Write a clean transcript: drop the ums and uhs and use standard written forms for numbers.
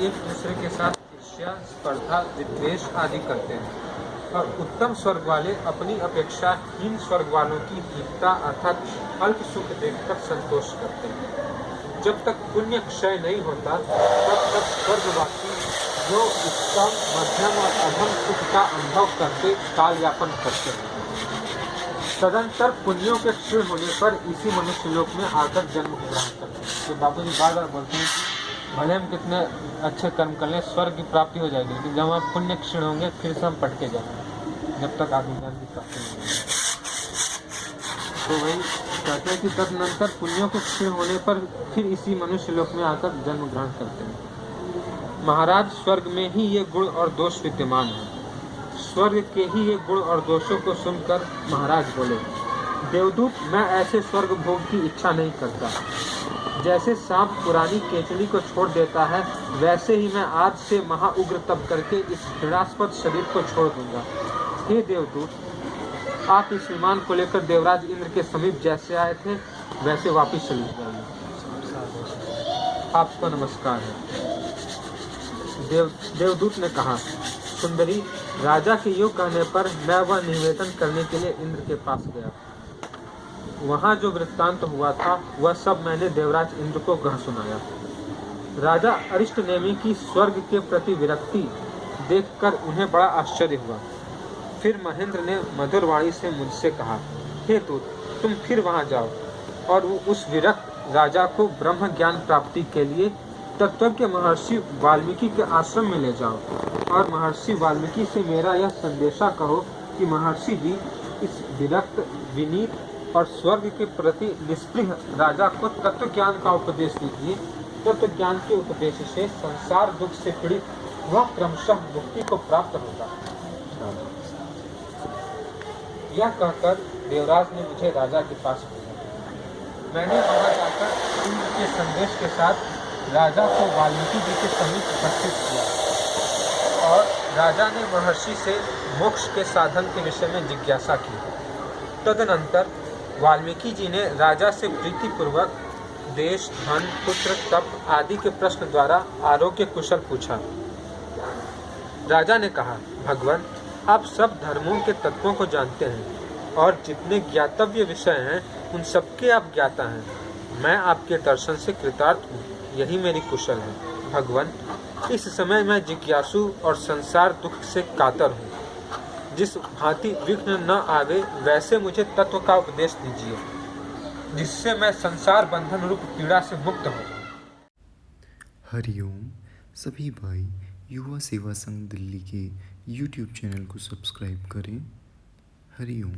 एक दूसरे के साथ ईर्ष्या, स्पर्धा, विद्वेष आदि करते हैं और उत्तम स्वर्ग वाले अपनी अपेक्षा हीन स्वर्ग वालों की हीनता अर्थात अल्प सुख देखकर संतोष करते हैं। जब तक पुण्य क्षय नहीं होता तब तक स्वर्गवासी जो उत्तम, मध्यम और अधम सुख का अनुभव करके काल यापन करते हैं, तदंतर पुण्यों के क्षीण होने पर इसी मनुष्य लोक में आकर जन्म ग्रहण करते हैं। तो बापू जी बार बार बोलते हैं कि भले हम कितने अच्छे कर्म कर लें, स्वर्ग की प्राप्ति हो जाएगी, लेकिन जब हमारे पुण्य क्षीण होंगे फिर से हम पटके जाएंगे, जब तक आत्मज्ञान की प्राप्ति नहीं होगी। तो वही कहते हैं कि तदनंतर पुण्यों के क्षीण होने पर फिर इसी मनुष्य लोक में आकर जन्म ग्रहण करते हैं। महाराज, स्वर्ग में ही ये गुण और दोष विद्यमान है। स्वर्ग के ही ये गुण और दोषों को सुनकर महाराज बोले, देवदूत, मैं ऐसे स्वर्ग भोग की इच्छा नहीं करता। जैसे सांप पुरानी केचड़ी को छोड़ देता है, वैसे ही मैं आज से महाउग्र तप करके इस घृणास्पद शरीर को छोड़ दूंगा। हे देवदूत, आप इस विमान को लेकर देवराज इंद्र के समीप जैसे आए थे वैसे वापिस चले जाइए। आपको नमस्कार है। देवदूत ने कहा, सुंदरी, राजा के योग कहने पर मैं वह निवेदन करने के लिए इंद्र के पास गया। वहाँ जो वृत्तांत हुआ था वह सब मैंने देवराज इंद्र को कह सुनाया। राजा अरिष्टनेमि की स्वर्ग के प्रति विरक्ति देखकर उन्हें बड़ा आश्चर्य हुआ। फिर महेंद्र ने मधुर वाणी से मुझसे कहा, हे दूत, तुम फिर वहाँ जाओ और उस विरक्त राजा को ब्रह्म ज्ञान प्राप्ति के लिए तत्वज्ञ महर्षि वाल्मीकि के आश्रम में ले जाओ और महर्षि वाल्मीकि से मेरा यह संदेशा कहो कि महर्षि जी इस विरक्त, विनीत और स्वर्ग के प्रति निष्पृह राजा को तत्व ज्ञान का उपदेश दीजिए। तत्व ज्ञान के उपदेश से संसार दुख से पीड़ित वह क्रमशः मुक्ति को प्राप्त होगा। यह कहकर देवराज ने मुझे राजा के पास भेजा। मैंने वहां जाकर इंद्र के संदेश के साथ राजा को वाल्मीकि जी के समीप उपस्थित किया और राजा ने महर्षि से मोक्ष के साधन के विषय में जिज्ञासा की। तदनंतर वाल्मीकि जी ने राजा से प्रीतिपूर्वक देश, धन, पुत्र, तप आदि के प्रश्न द्वारा आरोग्य कुशल पूछा। राजा ने कहा, भगवान, आप सब धर्मों के तत्वों को जानते हैं और जितने ज्ञातव्य विषय हैं उन सबके आप ज्ञाता हैं। मैं आपके दर्शन से कृतार्थ हूँ, यही मेरी कुशल है। भगवान, इस समय मैं जिज्ञासु और संसार दुख से कातर हूँ। जिस भांति विघ्न न आवे वैसे मुझे तत्व का उपदेश दीजिए, जिससे मैं संसार बंधन रूप पीड़ा से मुक्त हो जाऊं। हरिओम। सभी भाई युवा सेवा संघ दिल्ली के YouTube चैनल को सब्सक्राइब करें। हरिओम।